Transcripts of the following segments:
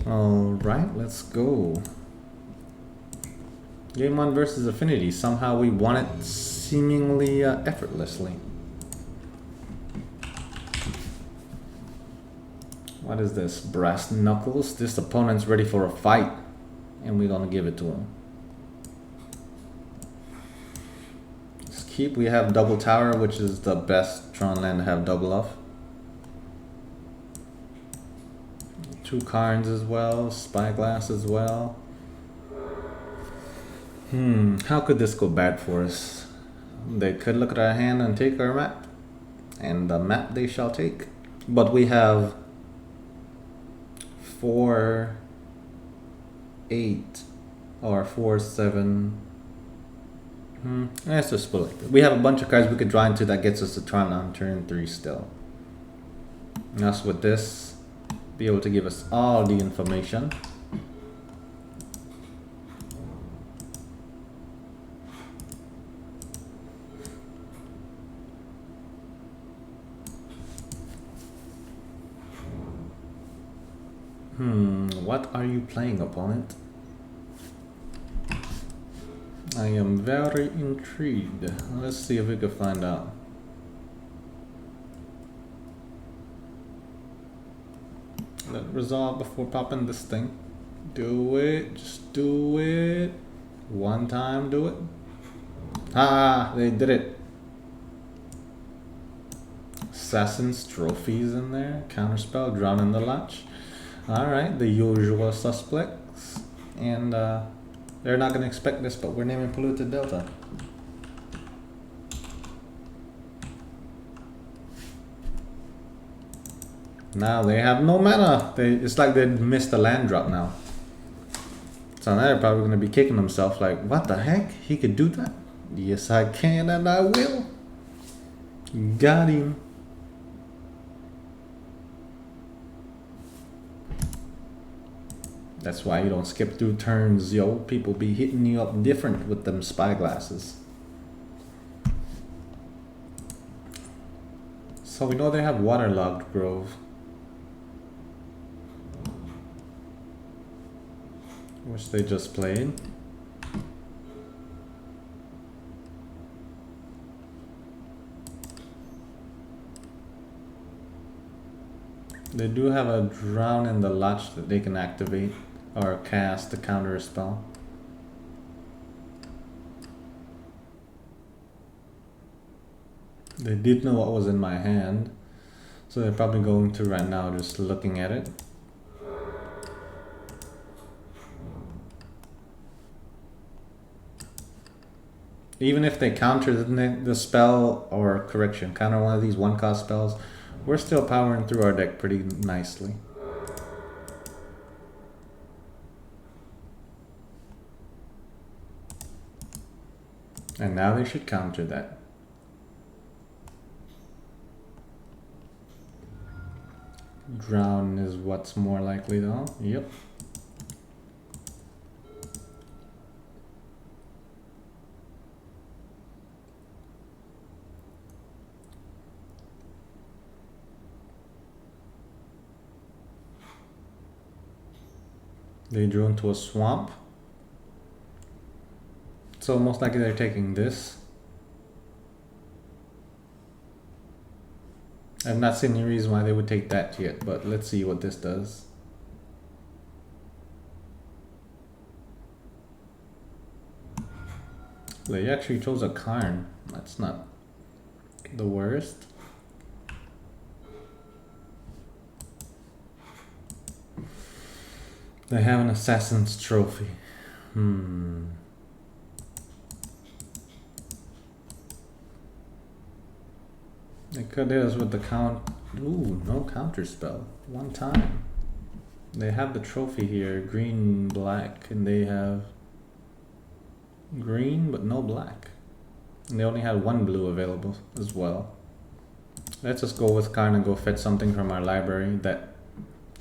Alright, let's go. Game 1 versus Affinity. Somehow we won it seemingly effortlessly. What is this? Brass knuckles? This opponent's ready for a fight. And we're gonna give it to him. Let's keep. We have double tower, which is the best Tron land to have double off. 2 Karns as well, Spyglass as well. How could this go bad for us? They could look at our hand and take our map. And the map they shall take. But we have 4, 8, or 4, 7. Let's just split it. We have a bunch of cards we could draw into that gets us to Tron on turn 3 still. And us with this, be able to give us all the information. What are you playing, opponent? I am very intrigued. Let's see if we can find out. Let resolve before popping this thing. Do it. Just do it. One time, do it. Ah, they did it. Assassin's Trophies in there. Counterspell, Drown in the Latch. Alright, the usual suspects. And they're not going to expect this, but we're naming Polluted Delta. Now they have no mana. It's like they missed a land drop now. So now they're probably going to be kicking themselves like, what the heck? He could do that? Yes, I can and I will. Got him. That's why you don't skip through turns, yo. People be hitting you up different with them spyglasses. So we know they have Waterlogged Grove, which they just played. They do have a Drown in the Latch that they can activate or cast to counter a spell. They did know what was in my hand, so they're probably going to right now just looking at it. Even if they counter the spell, or correction, counter one of these 1-cost spells, we're still powering through our deck pretty nicely. And now they should counter that. Drown is what's more likely though. Yep. They drew into a swamp. So most likely they're taking this. I've not seen any reason why they would take that yet, but let's see what this does. They actually chose a Karn. That's not the worst. They have an Assassin's Trophy. They could hit us with the count. Ooh, no counter spell. One time. They have the trophy here, green, black, and they have green but no black. And they only had 1 blue available as well. Let's just go with Karn and go fetch something from our library that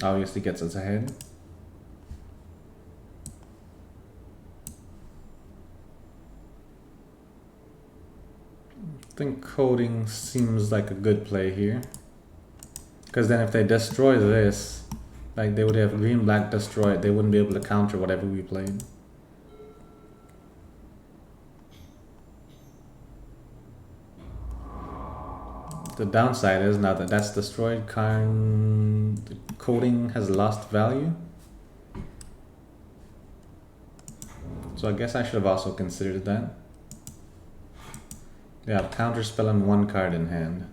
obviously gets us ahead. I think coding seems like a good play here. Because then if they destroy this, Like they would have green black destroyed. They wouldn't be able to counter whatever we played. The downside is now that that's destroyed, the coding has lost value. So I guess I should have also considered that. They have counterspell and one card in hand.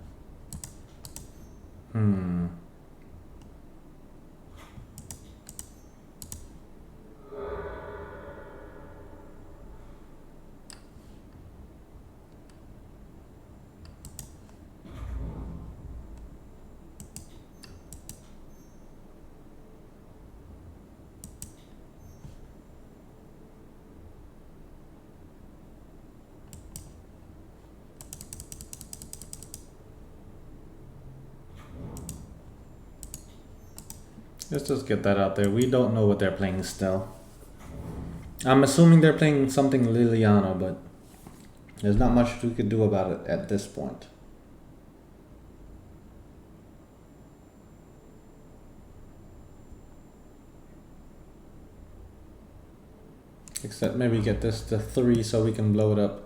Let's just get that out there. We don't know what they're playing still. I'm assuming they're playing something Liliana, but there's not much we could do about it at this point. Except maybe get this to 3 so we can blow it up.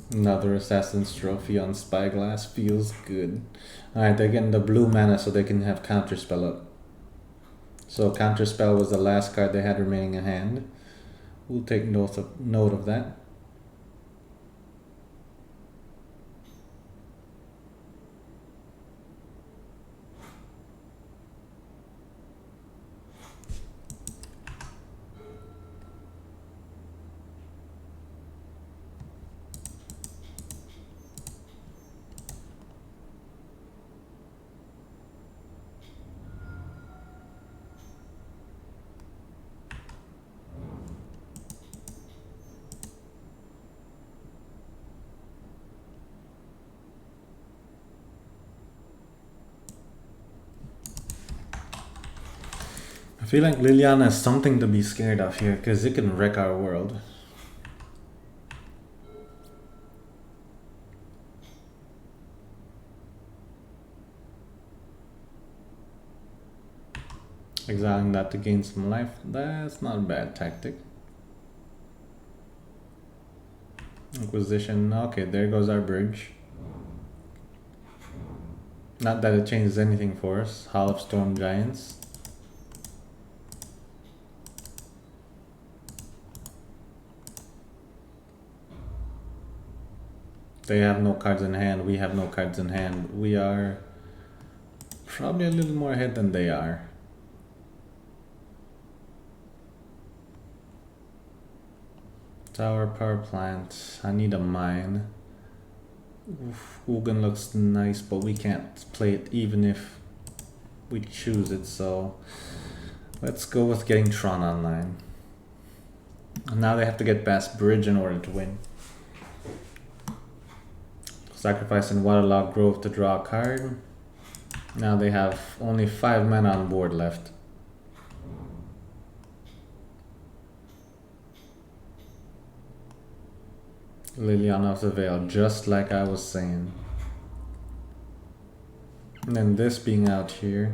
Another Assassin's Trophy on Spyglass feels good. Alright, they're getting the blue mana so they can have Counterspell up. So Counterspell was the last card they had remaining in hand. We'll take note of that. I feel like Liliana is something to be scared of here because it can wreck our world. Exiling that to gain some life, that's not a bad tactic. Inquisition, okay, there goes our bridge. Not that it changes anything for us. Hall of Storm Giants. They have no cards in hand, we have no cards in hand. We are probably a little more ahead than they are. Tower, power plant, I need a mine. Ugin looks nice, but we can't play it even if we choose it, so let's go with getting Tron online. And now they have to get past bridge in order to win. Sacrificing Waterlogged Grove to draw a card. Now they have only 5 mana on board left. Liliana of the Veil, just like I was saying. And then this being out here.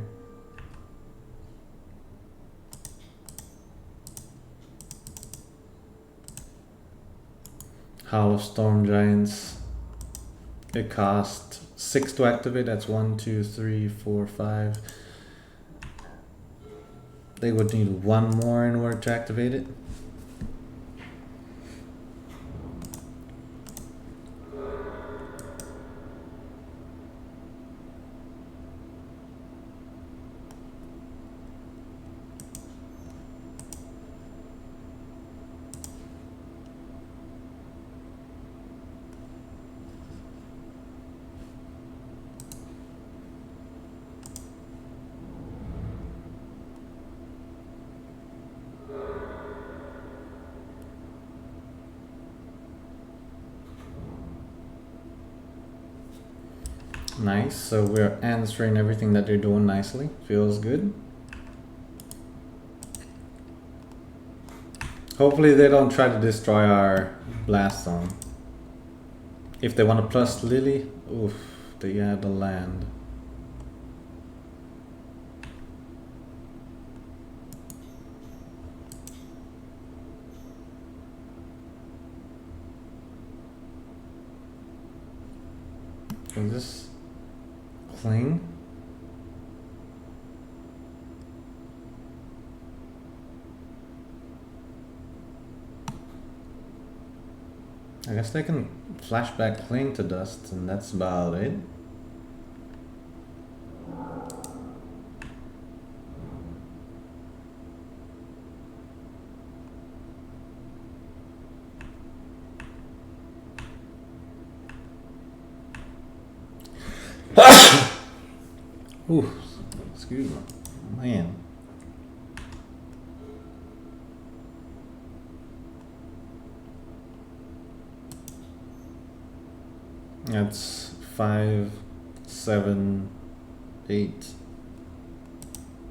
Howl of Storm Giants. It cost 6 to activate. That's 1, 2, 3, 4, 5. They would need 1 more in order to activate it. Nice, so we're answering everything that they're doing nicely. Feels good. Hopefully they don't try to destroy our blast zone. If they want to plus Lily, oof, they add the land. Is this cling? I guess they can flashback cling to dust, and that's about it. Ooh, excuse me, man. That's 5, 7, 8.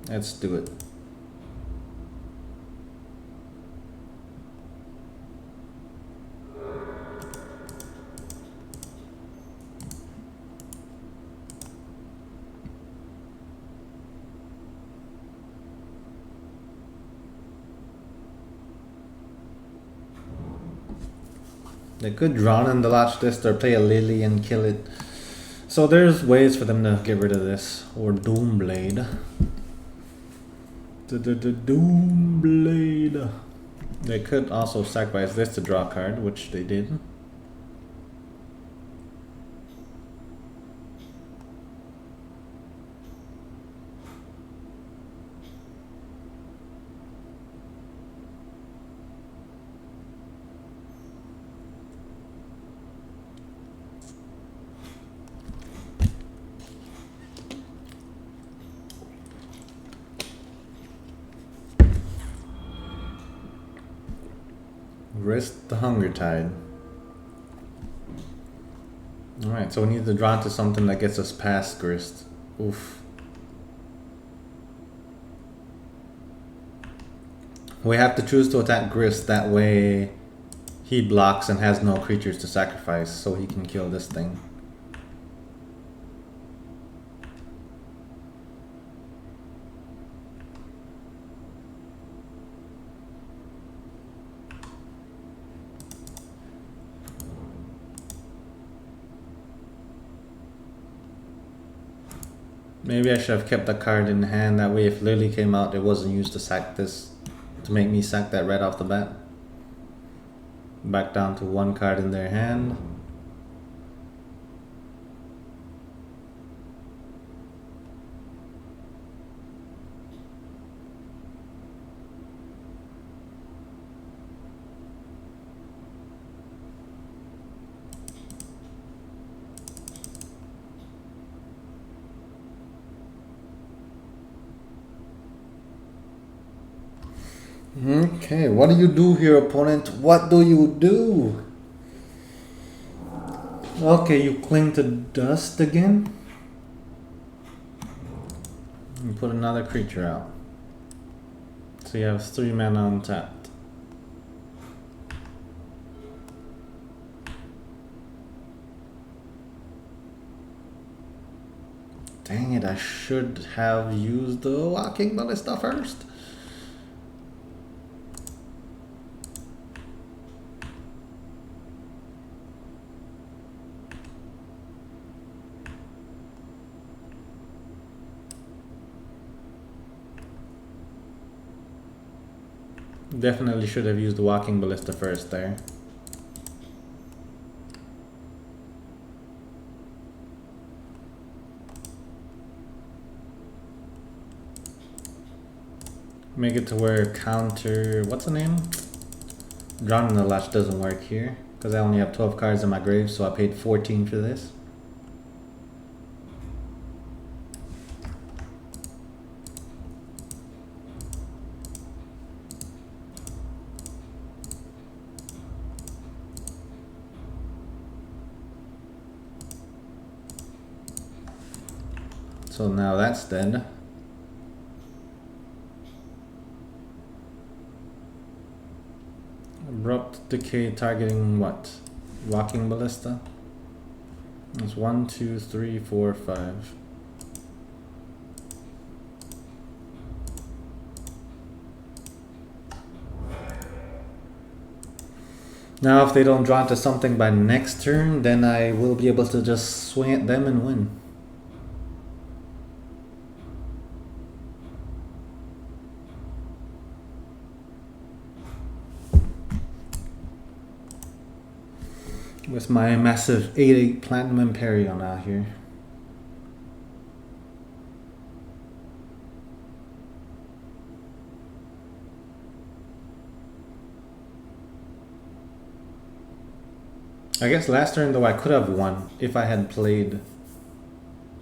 Let's do it. They could drown in the latch this or play a Lily and kill it. So there's ways for them to get rid of this. Or Doomblade. The Doomblade. They could also sacrifice this to draw a card, which they did. Risk the Hunger Tide. Alright, so we need to draw to something that gets us past Grist. Oof. We have to choose to attack Grist, that way he blocks and has no creatures to sacrifice, so he can kill this thing. Maybe I should have kept the card in hand, that way if Lily came out, it wasn't used to sack this, to make me sack that red off the bat. Back down to one card in their hand. Okay, what do you do here, opponent? What do you do? Okay, you cling to dust again? You put another creature out. So you have 3 mana untapped. Dang it, I should have used the Walking Ballista first. Definitely should have used the Walking Ballista first there. Make it to where counter, what's the name? Drown in the Latch doesn't work here, because I only have 12 cards in my grave, so I paid 14 for this. So now that's dead. Abrupt Decay targeting what? Walking Ballista? It's 1, 2, 3, 4, 5. Now if they don't draw into something by next turn, then I will be able to just swing at them and win. With my massive 8/8 Platinum Imperion out here. I guess last turn though I could have won if I had played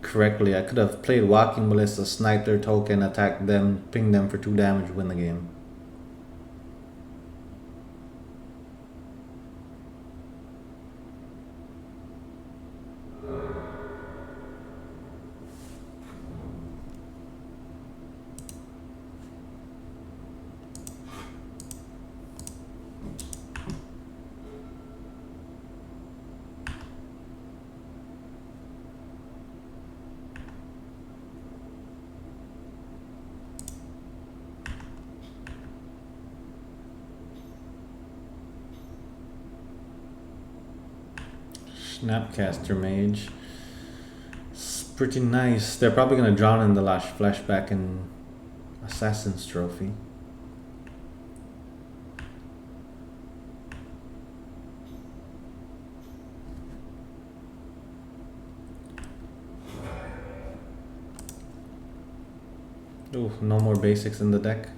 correctly. I could have played Walking Ballista, sniped their token, attack them, ping them for 2 damage, win the game. Snapcaster Mage. It's pretty nice. They're probably gonna drown in the last flashback and Assassin's Trophy. Ooh, no more basics in the deck.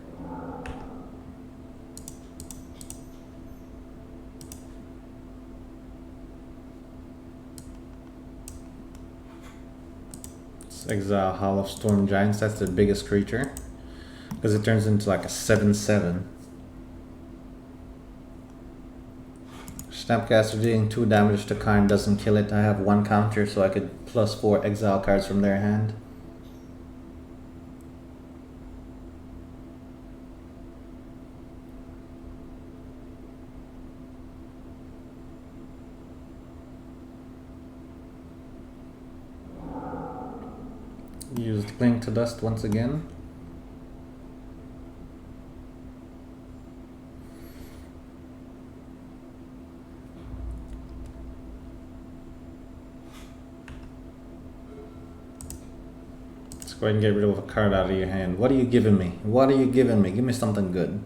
Exile Hall of Storm Giants, that's the biggest creature. Because it turns into like a 7/7. Snapcaster dealing 2 damage to Karn doesn't kill it. I have 1 counter, so I could +4 exile cards from their hand. Used Cling to Dust once again. Let's go ahead and get rid of a card out of your hand. What are you giving me? What are you giving me? Give me something good.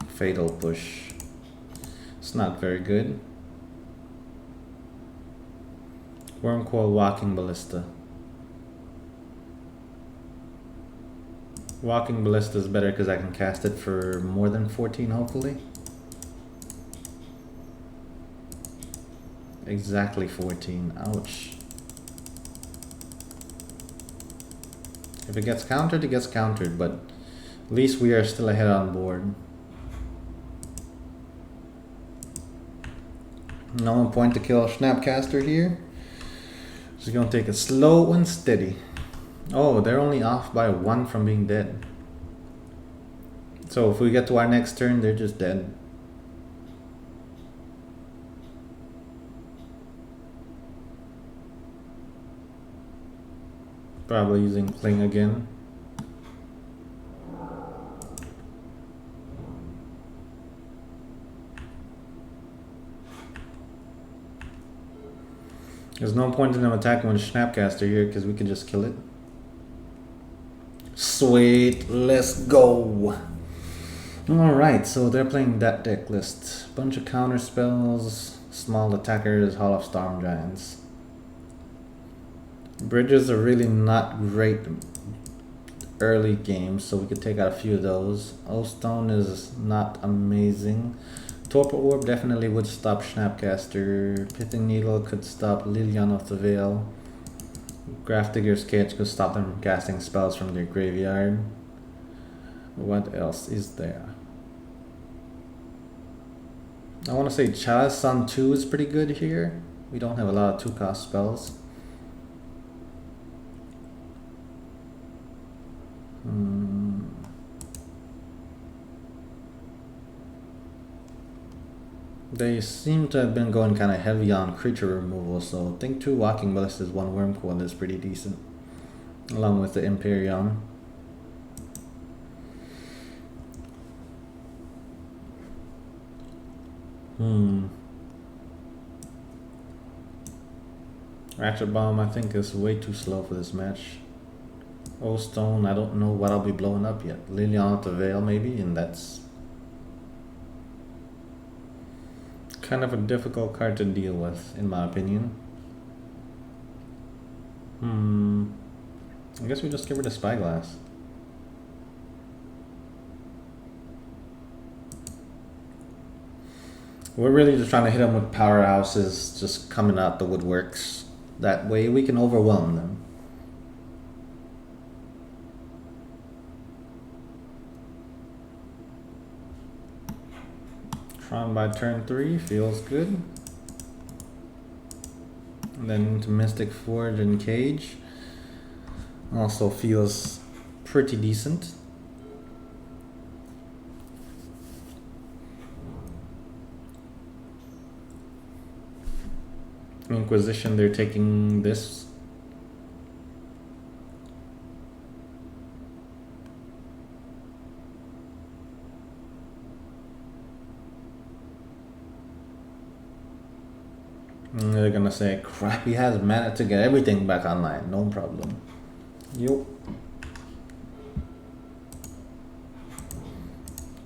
Fatal Push. It's not very good. Wurmcoil Walking Ballista. Walking Ballista is better because I can cast it for more than 14 hopefully. Exactly 14. Ouch. If it gets countered, it gets countered, but at least we are still ahead on board. No point to kill Snapcaster here. Just gonna take it slow and steady. Oh, they're only off by 1 from being dead. So if we get to our next turn, they're just dead. Probably using Cling again. There's no point in them attacking with a Snapcaster here because we can just kill it. Sweet, let's go. Alright, so they're playing that deck list. Bunch of counter spells, small attackers, Hall of Storm Giants. Bridges are really not great early games, so we could take out a few of those. O-Stone is not amazing. Torpor Orb definitely would stop Snapcaster. Pithing Needle could stop Lilian of the Veil. Grafdigger's Cage could stop them from casting spells from their graveyard. What else is there? I want to say Chalice Sun 2 is pretty good here. We don't have a lot of 2-cost spells. They seem to have been going kind of heavy on creature removal, so I think 2 Walking Ballistas, 1 Wurmcoil is pretty decent. Along with the Imperion. Ratchet Bomb I think is way too slow for this match. O Stone, I don't know what I'll be blowing up yet. Liliana to Veil maybe, and that's kind of a difficult card to deal with, in my opinion. I guess we just give her the Spyglass. We're really just trying to hit them with powerhouses just coming out the woodworks. That way we can overwhelm them. Tron by turn 3 feels good. And then into Mystic Forge and Cage. Also feels pretty decent. Inquisition, they're taking this. And they're gonna say, crap, he has mana to get everything back online, no problem. Yup.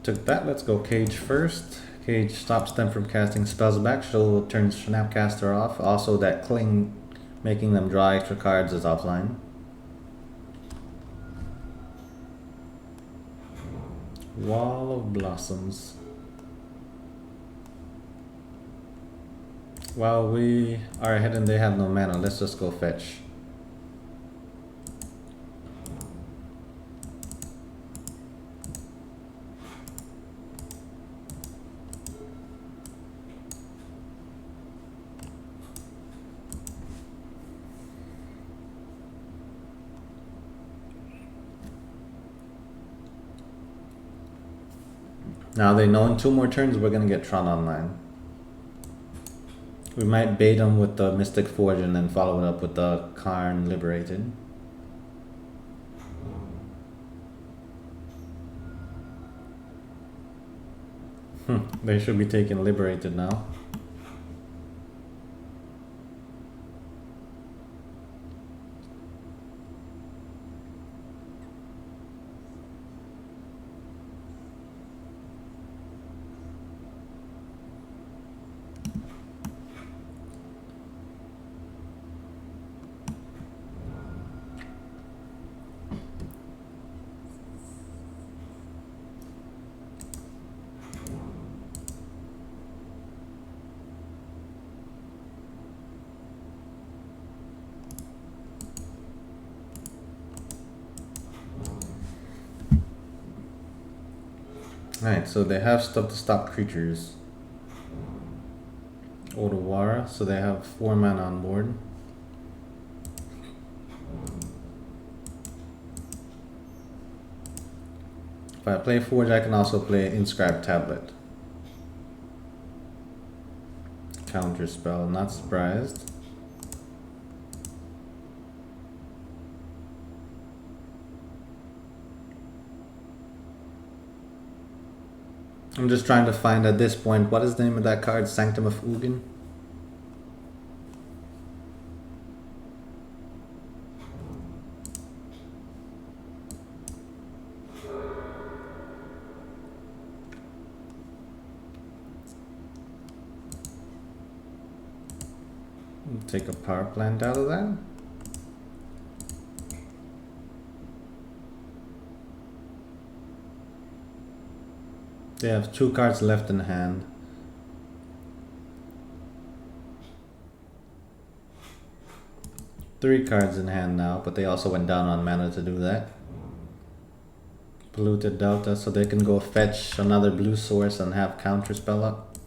Took that, let's go Cage first. Cage stops them from casting spells back, so turns Snapcaster off. Also that Cling, making them draw extra cards, is offline. Wall of Blossoms. While we are ahead and they have no mana, let's just go fetch. Now they know in 2 more turns we're gonna get Tron online. We might bait them with the Mystic Forge and then follow it up with the Karn Liberated. They should be taking Liberated now. Alright, so they have stuff to stop creatures. Odawara, so they have 4 mana on board. If I play Forge, I can also play Inscribed Tablet. Counter spell, not surprised. I'm just trying to find at this point, what is the name of that card? Sanctum of Ugin? Take a power plant out of that. They have 2 cards left in hand. Three cards in hand now, but they also went down on mana to do that. Polluted Delta, so they can go fetch another blue source and have counter spell up.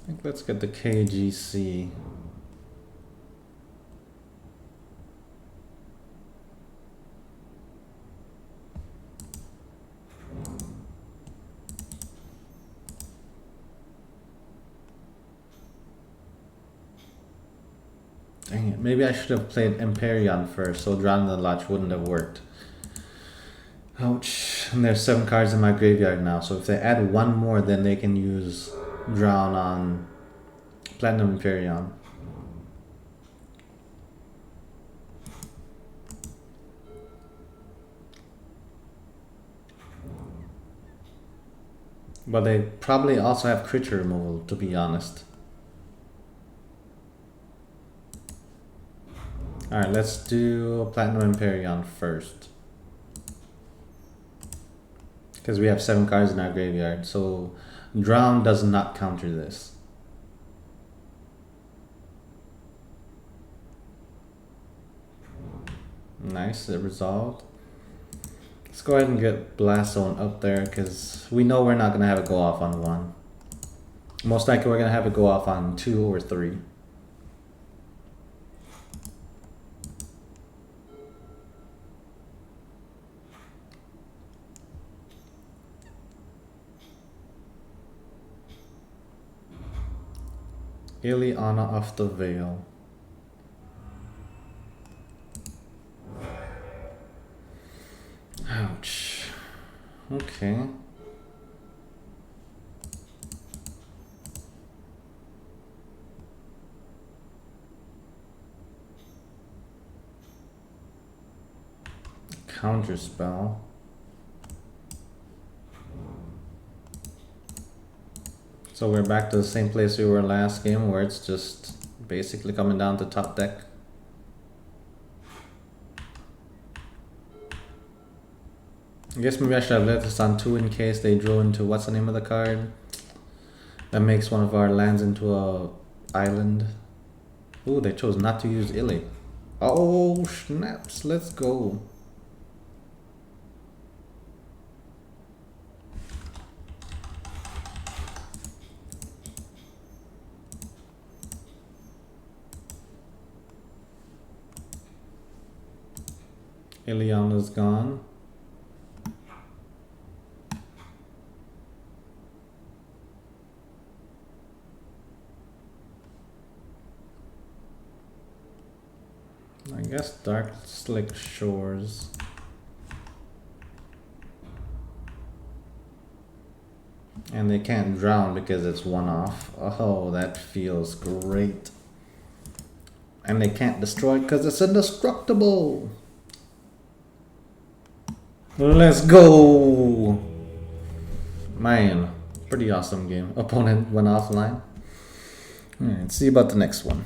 I think let's get the KGC. Maybe I should have played Empyrean first, so Drown in the Lodge wouldn't have worked. Ouch. And there's 7 cards in my graveyard now, so if they add 1 more, then they can use Drown on Platinum Empyrean. But they probably also have creature removal, to be honest. Alright, let's do Platinum Empyrean first. Because we have 7 cards in our graveyard, so Drown does not counter this. Nice, it resolved. Let's go ahead and get Blast Zone up there, because we know we're not going to have it go off on 1. Most likely we're going to have it go off on 2 or 3. Ileana of the Veil. Ouch. Okay. Counter spell. So we're back to the same place we were last game, where it's just basically coming down to top deck. I guess maybe I should have left this on 2 in case they drew into, what's the name of the card? That makes one of our lands into a island. Ooh, they chose not to use Illy. Oh, snaps, let's go. Ileana's gone. I guess Dark Slick Shores. And they can't drown because it's 1 off. Oh, that feels great. And they can't destroy because it's indestructible. Let's go! Man, pretty awesome game. Opponent went offline. Alright, see you about the next one.